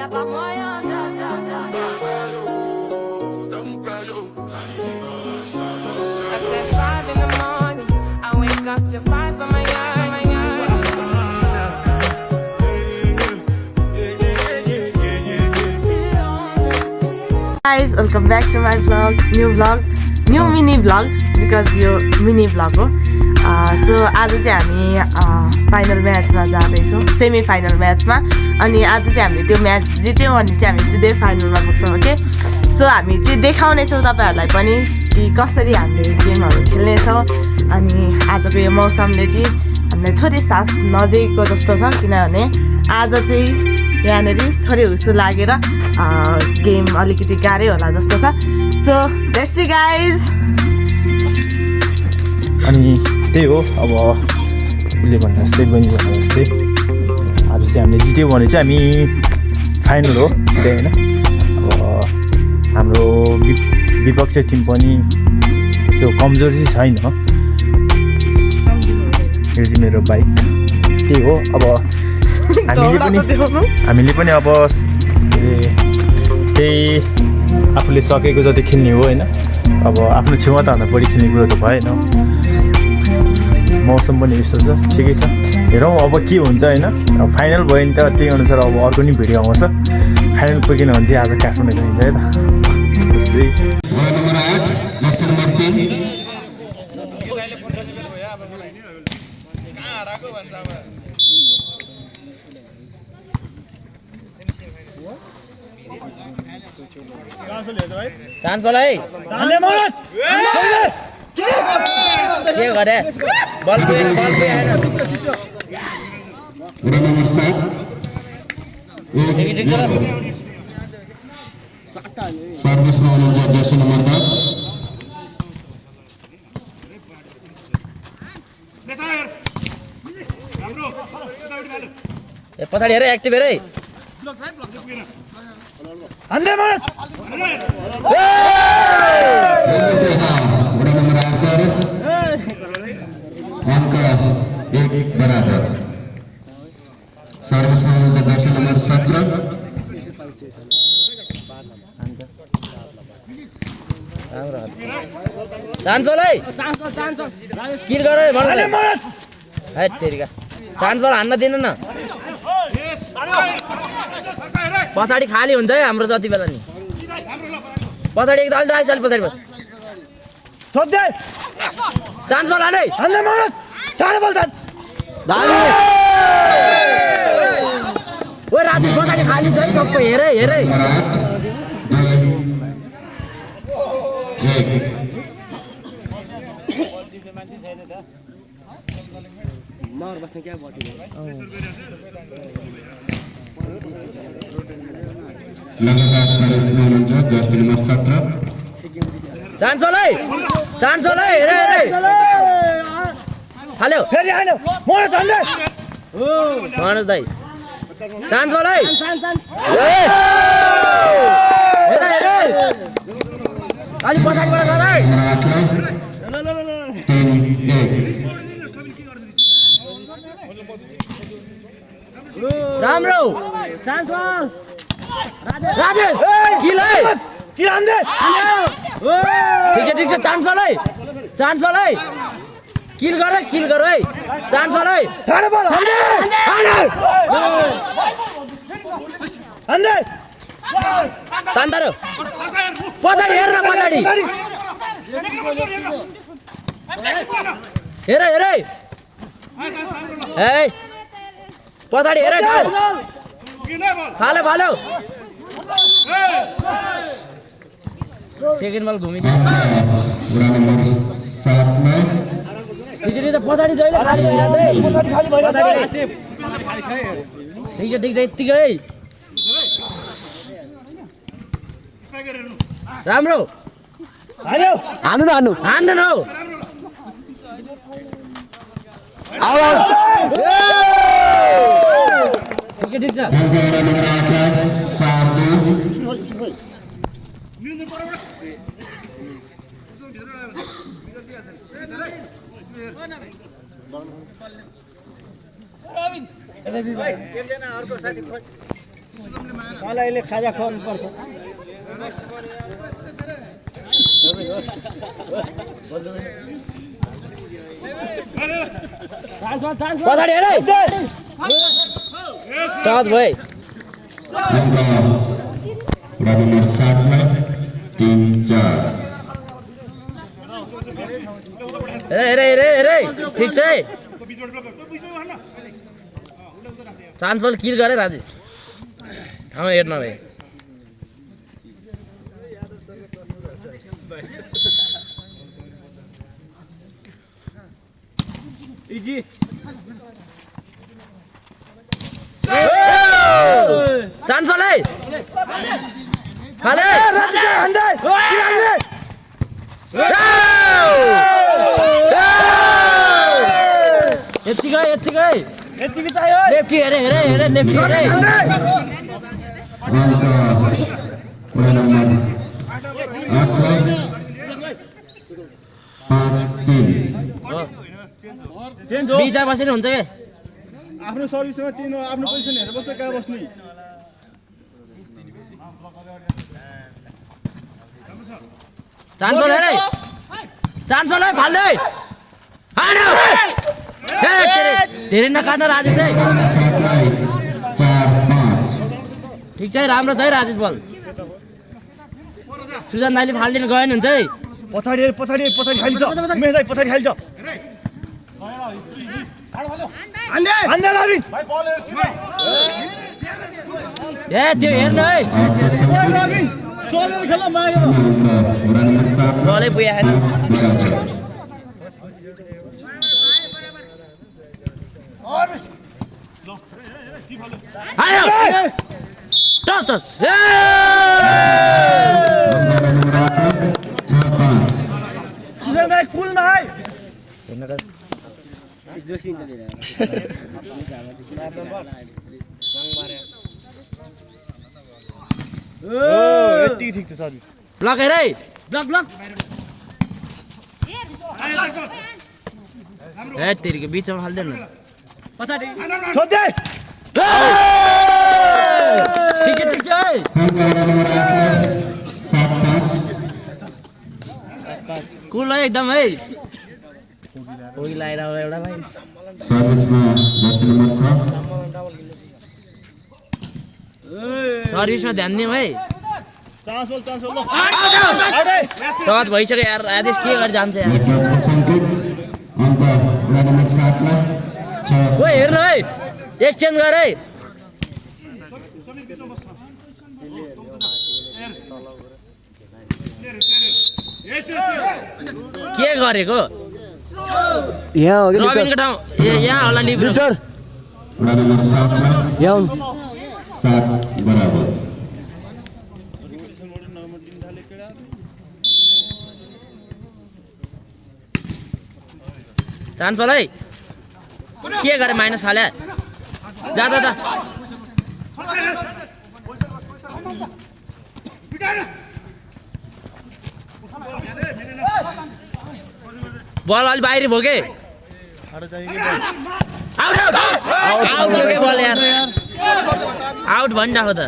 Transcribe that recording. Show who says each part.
Speaker 1: said 5 in the morning, I wake up to 5 for my
Speaker 2: Guys, welcome back to my vlog, new mini vlog because यो mini vlog हो so आज चाहिँ हामी final म्याचमा जाँदैछौँ semi final म्याचमा अनि आज चाहिँ हामीले त्यो म्याच जित्यौँ भने चाहिँ हामी सिधै फाइनलमा पुग्छौँ ओके सो हामी चाहिँ देखाउनेछौँ तपाईँहरूलाई पनि कि कसरी हामीले गेमहरू खेल्नेछौँ अनि आजको यो मौसमले चाहिँ हामीलाई थोरै साथ नजिकको जस्तो छ किनभने आज चाहिँ यहाँनिर थोरै हुसु लागेर गेम अलिकति गाह्रै होला जस्तो छ सो लेट्स सी गाइज
Speaker 3: अनि त्यही हो अब उसले भने जस्तै बहिनीले भने जस्तै आज चाहिँ हामीले जित्यौँ भने चाहिँ हामी फाइनल हो सिधै होइन अब हाम्रो विपक्षी टिम पनि त्यस्तो कमजोर चाहिँ छैन यो चाहिँ मेरो बाइक त्यही हो अब हामीले पनि अब त्यही आफूले सकेको जति खेल्ने हो होइन अब आफ्नो छेउमा त भन्दा बढी खेल्ने कुरो त भएन मौसम पनि यस्तो छ ठिकै छ हेरौँ अब के हुन्छ होइन अब फाइनल भयो भने त त्यही अनुसार अब अर्को नि भिडियो आउँछ फाइनल पुगेन भने चाहिँ आज काठमाडौँ गइन्छ है
Speaker 4: चान्स बोलाइ के गरे बल
Speaker 5: सर्भिसमा हुनुहुन्छ जर्सी नम्बर 10
Speaker 4: पछाडि हेर एक्टिभ हेर है
Speaker 5: सर्भिसमा हुनुहुन्छ जर्सी नम्बर 17
Speaker 4: चान्स बोलाइ किल गरे है तेरिका चान्स बल हान्न दिनु न पछाडि खाली हुन्छ है हाम्रो जति बेला नि पछाडि एकदम अलि आइस पछाडि बस चान्स बल हाने ओ राति पछाडि खाली छ है सबै हेरे हेरे
Speaker 5: लगातार सर्भिसमा हुनुहुन्छ जर्सी नम्बर 17
Speaker 4: चान्स बोलाइ हेरे हेरे हाल्यो फेरि हाल्यो मनोज दाइ चान्स बोलाइ हेरे हेरे अलि पछाडिबाट गर है राम्रो चान्स बल राजेश किल है किल हान्दै ठिक छ चान्स बल है किल गर है चान्स बल है तान्दारो पछाडि हेर न पछाडि हेर ए पछाडि हेर फाल्यो सेकेन्ड बल घुमिन्छ पछाडि जहिले खाली ठिक छ यत्तिकै राम्रो हान्नु न हौ ठिक छ
Speaker 3: मलाई खाजा खुवाउनु पर्छ
Speaker 4: पछाडि हेर है टच भयो
Speaker 5: वडा नम्बर 7 मा 3-4
Speaker 4: हेरे ठिक छ है चान्स बल किल गरे राजेश ठाउँमा हेर्न भए
Speaker 3: इजी
Speaker 4: चान्स बल है फाले
Speaker 3: राजेश हान्दै
Speaker 4: यतिकै
Speaker 3: यतिकै चाहियो
Speaker 4: लेफ्टी हेरे लेफ्टी हेरे
Speaker 5: रङका वडा नम्बर 8 लाई 5-3
Speaker 4: बिचा बसेर हुन्छ के
Speaker 3: आफ्नो सर्भिसमा तिन आफ्नो पोजिसन हेरेर बस्नु कहाँ बस्नु
Speaker 4: चान्स बल हेरे चान्स बल है फाल्दै हान्यो धेरै नकाट्न राजेश है
Speaker 5: 7 लाई 4-5
Speaker 4: ठिक छ है राम्रो छ है राजेश बल सुजन दाइले फालिदिनु गएन हुन्छ है
Speaker 3: पछाडि खाइन्छ उमेश दाइ पछाडि खाइन्छ हान्दै लाबिन
Speaker 4: ए त्यो हेर्नु है
Speaker 3: लाबिन चलेर खेल माग्यो
Speaker 5: वडा नम्बर 7
Speaker 4: बलै पुगेको छैन हान्यो टस
Speaker 3: सुजन दाइ कुलमा है यति ठिक छ सर्भिस
Speaker 4: ब्लक हेर है ब्लक ए तेरीको बिचमा फाल्दैन
Speaker 3: पछाडि छोड्दै
Speaker 4: ठिक छ है कुल है एकदम है होगी लाएर एउटा भाइ
Speaker 5: सर्भिसमा जर्सी नम्बर 6
Speaker 4: सर्भिसमा ध्यान दिउँ है
Speaker 3: चान्स ल
Speaker 4: टच भइसक्यो यार आदेश के गरी जान्छ यार
Speaker 5: म्याचको सङ्केत अङ्क वडा नम्बर 7 लाई 6
Speaker 4: ओ हेर्नु है एक्सचेन्ज गर है के गरेको
Speaker 6: यहाँ हो
Speaker 4: रबिनको ठाउँ यहाँ होला लिभर
Speaker 5: वडा नम्बर 7 लाई
Speaker 6: यहाँ
Speaker 5: 7 बराबर
Speaker 4: चान्स होला है के गरे माइनस फाले जा बल अलि बाहिर भयो के आउट बल यार आउट भनिराखो त